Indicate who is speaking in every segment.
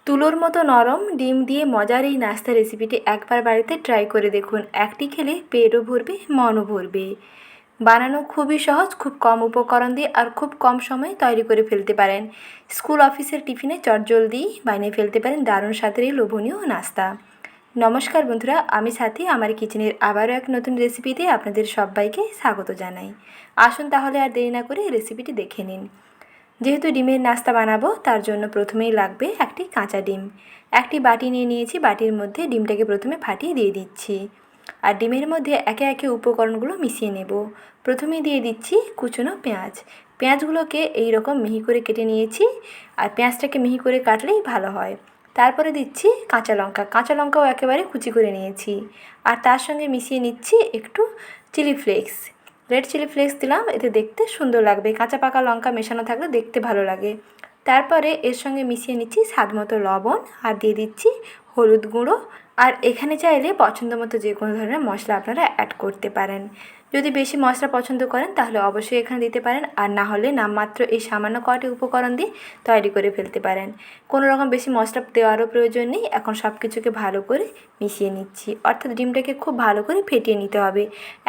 Speaker 1: তুলোর মতো নরম ডিম দিয়ে মজার এই নাস্তা রেসিপিটি একবার বাড়িতে ট্রাই করে দেখুন। একটি খেলে পেটও ভরবে, মনও ভরবে। বানানো খুবই সহজ, খুব কম উপকরণ দিয়ে আর খুব কম সময়ে তৈরি করে ফেলতে পারেন। স্কুল অফিসের টিফিনে চটজলদি বানিয়ে ফেলতে পারেন দারুণ স্বাদের এই লোভনীয় নাস্তা। নমস্কার বন্ধুরা, আমি সাথী। আমার কিচেনের আবারও এক নতুন রেসিপিতে আপনাদের সবাইকে স্বাগত জানাই। আসুন তাহলে আর দেরি না করে রেসিপিটি দেখে নিন। যেহেতু ডিমের নাস্তা বানাবো তার জন্য প্রথমেই লাগবে একটি কাঁচা ডিম। একটি বাটি নিয়ে নিয়েছি, বাটির মধ্যে ডিমটাকে প্রথমে ফাটিয়ে দিয়ে দিচ্ছি। আর ডিমের মধ্যে একে একে উপকরণগুলো মিশিয়ে নেব। প্রথমেই দিয়ে দিচ্ছি কুচনো পেঁয়াজ। পেঁয়াজগুলোকে এই রকম মিহি করে কেটে নিয়েছি, আর পেঁয়াজটাকে মিহি করে কাটলেই ভালো হয়। তারপরে দিচ্ছি কাঁচা লঙ্কা। কাঁচা লঙ্কাও একেবারে কুচি করে নিয়েছি। আর তার সঙ্গে মিশিয়ে নিচ্ছি একটু chilli flakes. Red chilli flakes দিলাম, এতে দেখতে সুন্দর লাগবে। কাঁচা পাকা লঙ্কা মেশানো থাকলে দেখতে ভালো লাগে। তারপরে এর সঙ্গে মিশিয়ে নিচ্ছি স্বাদ মতো লবণ, আর দিয়ে দিচ্ছি হলুদ গুঁড়ো। আর এখানে চাইলে পছন্দ মতো যে কোনো ধরনের মশলা আপনারা অ্যাড করতে পারেন। যদি বেশি মশলা পছন্দ করেন তাহলে অবশ্যই এখানে দিতে পারেন, আর না হলে নামমাত্র এই সামান্য কয়টি উপকরণ দিয়ে তৈরি করে ফেলতে পারেন। কোনো রকম বেশি মশলা দেওয়ারও প্রয়োজন নেই। এখন সব কিছুকে ভালো করে মিশিয়ে নিচ্ছি, অর্থাৎ ডিমটাকে খুব ভালো করে ফেটিয়ে নিতে হবে।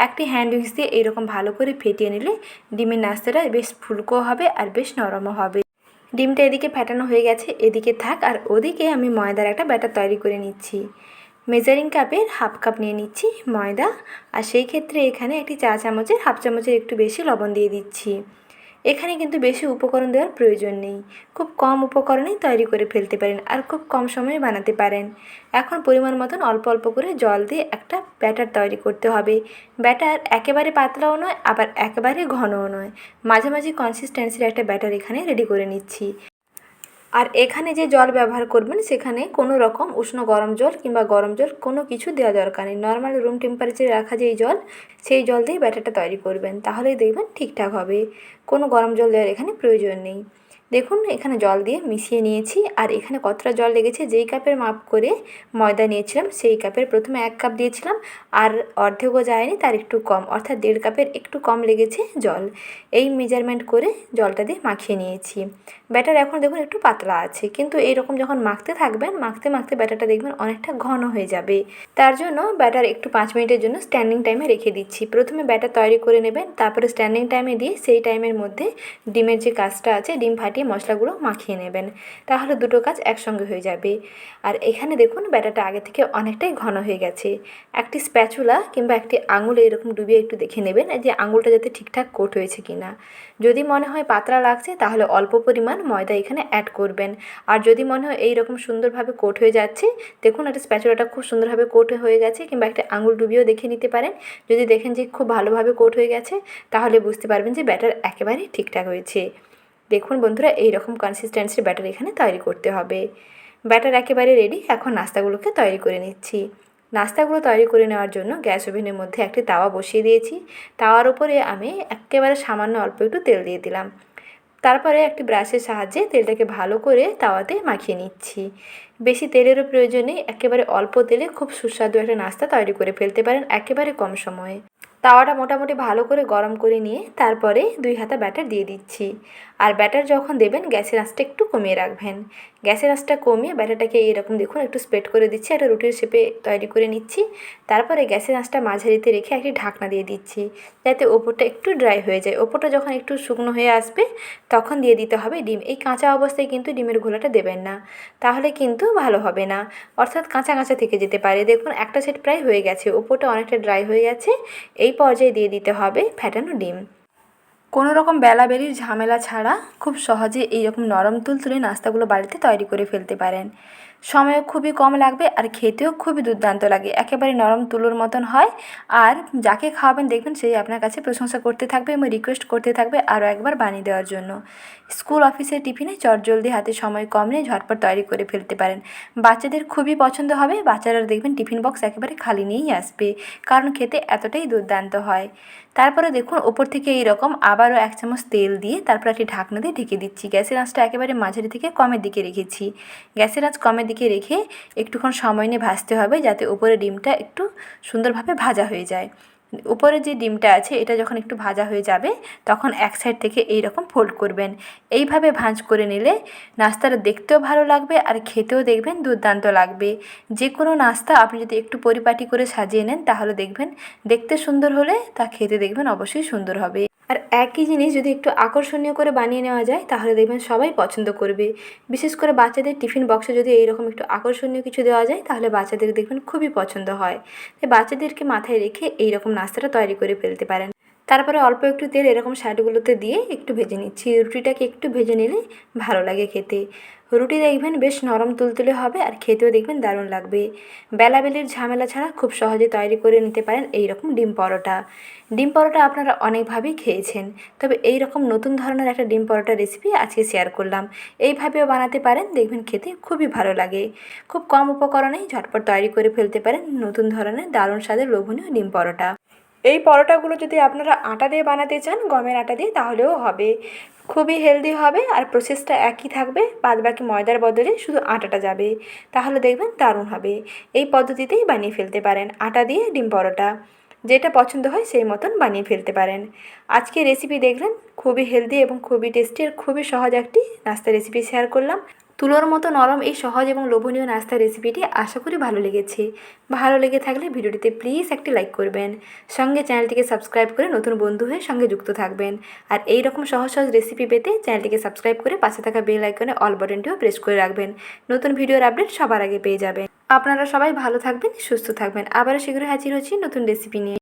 Speaker 1: একটি হ্যান্ড উইক্স দিয়ে এইরকম ভালো করে ফেটিয়ে নিলে ডিমের নাস্তাটা বেশ ফুলকো হবে আর বেশ নরমও হবে। ডিমটা এদিকে ফেটানো হয়ে গেছে, এদিকে থাক। আর ওদিকে আমি ময়দার একটা ব্যাটার তৈরি করে নিচ্ছি। মেজারিং কাপের হাফ কাপ নিয়ে নিচ্ছি ময়দা, আর সেই ক্ষেত্রে এখানে একটি চা চামচের হাফ চামচের একটু বেশি লবণ দিয়ে দিচ্ছি। এখানে কিন্তু বেশি উপকরণ দেওয়ার প্রয়োজন নেই, খুব কম উপকরণেই তৈরি করে ফেলতে পারেন আর খুব কম সময়ে বানাতে পারেন। এখন পরিমাণ মতন অল্প অল্প করে জল দিয়ে একটা ব্যাটার তৈরি করতে হবে। ব্যাটার একেবারে পাতলাও নয়, আবার একেবারে ঘনও নয়, মাঝামাঝি কনসিস্টেন্সির একটা ব্যাটার এখানে রেডি করে নিচ্ছি। আর এখানে যে জল ব্যবহার করবেন সেখানে কোনো রকম উষ্ণ গরম জল কিংবা গরম জল কোনো কিছু দেওয়া দরকার নেই। নর্মাল রুম টেম্পারেচারে রাখা যেই জল, সেই জল দিয়ে ব্যাটারটা তৈরি করবেন, তাহলেই দেখবেন ঠিকঠাক হবে। কোনো গরম জল দেওয়ার এখানে প্রয়োজন নেই। দেখুন এখানে জল দিয়ে মিশিয়ে নিয়েছি। আর এখানে কতটা জল লেগেছে, যেই কাপের মাপ করে ময়দা নিয়েছিলাম সেই কাপের প্রথমে 1 কাপ দিয়েছিলাম, আর অর্ধেকও যায়নি, তার একটু কম, অর্থাৎ 1.5 কাপের একটু কম লেগেছে জল। এই মেজারমেন্ট করে জলটা দিয়ে মাখিয়ে নিয়েছি। ব্যাটার এখন দেখুন একটু পাতলা আছে, কিন্তু এইরকম যখন মাখতে থাকবেন, মাখতে মাখতে ব্যাটারটা দেখবেন অনেকটা ঘন হয়ে যাবে। তার জন্য ব্যাটার একটু 5 মিনিটের জন্য স্ট্যান্ডিং টাইমে রেখে দিচ্ছি। প্রথমে ব্যাটার তৈরি করে নেবেন, তারপরে স্ট্যান্ডিং টাইমে দিয়ে সেই টাইমের মধ্যে ডিমের যে কাজটা আছে, ডিম ফাটিয়ে মশলাগুলো মাখিয়ে নেবেন, তাহলে দুটো কাজ একসঙ্গে হয়ে যাবে। আর এখানে দেখুন ব্যাটারটা আগে থেকে অনেকটাই ঘন হয়ে গেছে। একটি স্প্যাচুলা কিংবা একটি আঙুলে এরকম ডুবিয়ে একটু দেখে নেবেন যে আঙুলটা যাতে ঠিকঠাক কোট হয়েছে কিনা। যদি মনে হয় পাতলা লাগছে তাহলে অল্প পরিমাণ ময়দা এখানে অ্যাড করবেন। আর যদি মনে হয় এইরকম সুন্দরভাবে কোট হয়ে যাচ্ছে, দেখুন একটা স্প্যাচুলাটা খুব সুন্দরভাবে কোট হয়ে গেছে, কিংবা একটা আঙুল ডুবিয়েও দেখে নিতে পারেন। যদি দেখেন যে খুব ভালোভাবে কোট হয়ে গেছে, তাহলে বুঝতে পারবেন যে ব্যাটার একেবারেই ঠিকঠাক হয়েছে। দেখুন বন্ধুরা, এই রকম কনসিস্টেন্সির ব্যাটার এখানে তৈরি করতে হবে। ব্যাটার একেবারে রেডি। এখন নাস্তাগুলোকে তৈরি করে নিচ্ছি। নাস্তাগুলো তৈরি করে নেওয়ার জন্য গ্যাস ওভেনের মধ্যে একটি তাওয়া বসিয়ে দিয়েছি। তাওয়ার উপরে আমি একেবারে সামান্য অল্প একটু তেল দিয়ে দিলাম। তারপরে একটি ব্রাশের সাহায্যে তেলটাকে ভালো করে তাওয়াতে মাখিয়ে নিচ্ছি। বেশি তেলেরও প্রয়োজন নেই, একেবারে অল্প তেলে খুব সুস্বাদু একটা নাস্তা তৈরি করে ফেলতে পারেন একেবারে কম সময়ে। তাওয়াটা মোটামুটি ভালো করে গরম করে নিয়ে তারপরে 2 হাতা ব্যাটার দিয়ে দিচ্ছি। আর ব্যাটার যখন দেবেন গ্যাসের আঁচটা একটু কমিয়ে রাখবেন। গ্যাসের আঁচটা কমিয়ে ব্যাটারটাকে এরকম দেখুন একটু স্প্রেড করে দিচ্ছি, একটা রুটির শেপে তৈরি করে নিচ্ছি। তারপরে গ্যাসের আঁচটা মাঝারিতে রেখে একটি ঢাকনা দিয়ে দিচ্ছি, যাতে ওপরটা একটু ড্রাই হয়ে যায়। ওপরটা যখন একটু শুকনো হয়ে আসবে তখন দিয়ে দিতে হবে ডিম। এই কাঁচা অবস্থায় কিন্তু ডিমের ঘোলাটা দেবেন না, তাহলে কিন্তু ভালো হবে না, অর্থাৎ কাঁচা কাঁচা থেকে যেতে পারে। দেখুন একটা সেট প্রায় হয়ে গেছে, ওপরটা অনেকটা ড্রাই হয়ে গেছে। এই পর্যায়ে দিয়ে দিতে হবে ফ্যাটানো ডিম। কোনো রকম বেলাবেলির ঝামেলা ছাড়া খুব সহজে এইরকম নরম তুলতুলে নাস্তাগুলো বাড়িতে তৈরি করে ফেলতে পারেন। সময়ও খুবই কম লাগবে আর খেতেও খুবই দুর্দান্ত লাগে, একেবারে নরম তুলোর মতন হয়। আর যাকে খাওয়াবেন দেখবেন সেই আপনার কাছে প্রশংসা করতে থাকবে এবং রিকোয়েস্ট করতে থাকবে আরও একবার বানিয়ে দেওয়ার জন্য। স্কুল অফিসের টিফিনে চটজলদি, হাতে সময় কম নিয়ে ঝটপট তৈরি করে ফেলতে পারেন। বাচ্চাদের খুবই পছন্দ হবে, বাচ্চারা দেখবেন টিফিন বক্স একেবারে খালি নিয়েই আসবে, কারণ খেতে এতটাই দুর্দান্ত হয়। তারপরে দেখুন ওপর থেকে এইরকম আবারও 1 চামচ তেল দিয়ে তারপর একটি ঢাকনা দিয়ে ঢেকে দিচ্ছি। গ্যাসের আঁচটা একেবারে মাঝারি থেকে কমের দিকে রেখেছি। গ্যাসের আঁচ কমের দিকে রেখে একটুক্ষণ সময় নিয়ে ভাজতে হবে, যাতে উপরে ডিমটা একটু সুন্দরভাবে ভাজা হয়ে যায়। উপরে যে ডিমটা আছে এটা যখন একটু ভাজা হয়ে যাবে তখন এক সাইড থেকে এই রকম ফোল্ড করবেন। এইভাবে ভাঁজ করে নিলে নাস্তাটা দেখতেও ভালো লাগবে আর খেতেও দেখবেন দুর্দান্ত লাগবে। যে কোনো নাস্তা আপনি যদি একটু পরিপাটি করে সাজিয়ে নেন তাহলে দেখবেন দেখতে সুন্দর হলে তা খেতে দেখবেন অবশ্যই সুন্দর হবে। আর একই জিনিস যদি একটু আকর্ষণীয় করে বানিয়ে নেওয়া যায় তাহলে দেখবেন সবাই পছন্দ করবে। বিশেষ করে বাচ্চাদের টিফিন বক্সে যদি এইরকম একটু আকর্ষণীয় কিছু দেওয়া যায় তাহলে বাচ্চাদের দেখবেন খুবই পছন্দ হয়। তাই বাচ্চাদেরকে মাথায় রেখে এইরকম নাস্তাটা তৈরি করে ফেলতে পারেন। তারপরে অল্প একটু তেল এরকম সাইডগুলোতে দিয়ে একটু ভেজে নিচ্ছি। রুটিটাকে একটু ভেজে নিলে ভালো লাগে খেতে। রুটি দেখবেন বেশ নরম তুলতুলে হবে আর খেতেও দেখবেন দারুণ লাগবে। বেলাবেলির ঝামেলা ছাড়া খুব সহজে তৈরি করে নিতে পারেন এই রকম ডিম পরোটা। ডিম পরোটা আপনারা অনেকভাবেই খেয়েছেন, তবে এই রকম নতুন ধরনের একটা ডিম পরোটা রেসিপি আজকে শেয়ার করলাম। এইভাবেও বানাতে পারেন, দেখবেন খেতে খুবই ভালো লাগে। খুব কম উপকরণেই ঝটপট তৈরি করে ফেলতে পারেন নতুন ধরনের দারুণ স্বাদের লোভনীয় ডিম পরোটা। এই পরোটাগুলো যদি আপনারা আটা দিয়ে বানাতে চান, গমের আটা দিয়ে, তাহলেও হবে। খুবই হেলদি হবে আর প্রসেসটা একই থাকবে, বাদবাকি ময়দার বদলে শুধু আটাটা যাবে। তাহলে দেখবেন দারুণ হবে। এই পদ্ধতিতেই বানিয়ে ফেলতে পারেন আটা দিয়ে ডিম পরোটা। যেটা পছন্দ হয় সেই মতন বানিয়ে ফেলতে পারেন। আজকে রেসিপি দেখলেন, খুবই হেলদি এবং খুবই টেস্টি আর খুবই সহজ একটি নাস্তা রেসিপি শেয়ার করলাম। তুলোর মতো নরম এই সহজ এবং লোভনীয় নাস্তা রেসিপিটি আশা করি ভালো লেগেছে। ভালো লেগে থাকলে ভিডিওটিতে প্লিজ একটি লাইক করবেন, সঙ্গে চ্যানেলটিকে সাবস্ক্রাইব করে নতুন বন্ধু হয়ে সঙ্গে যুক্ত থাকবেন। আর এই রকম সহজ সহজ রেসিপি পেতে চ্যানেলটিকে সাবস্ক্রাইব করে পাশে থাকা বেল আইকনে অল বাটনটিও প্রেস করে রাখবেন। নতুন ভিডিওর আপডেট সবার আগে পেয়ে যাবেন। আপনারা সবাই ভালো থাকবেন, সুস্থ থাকবেন। আবারও শীঘ্রই হাজির হচ্ছি নতুন রেসিপি নিয়ে।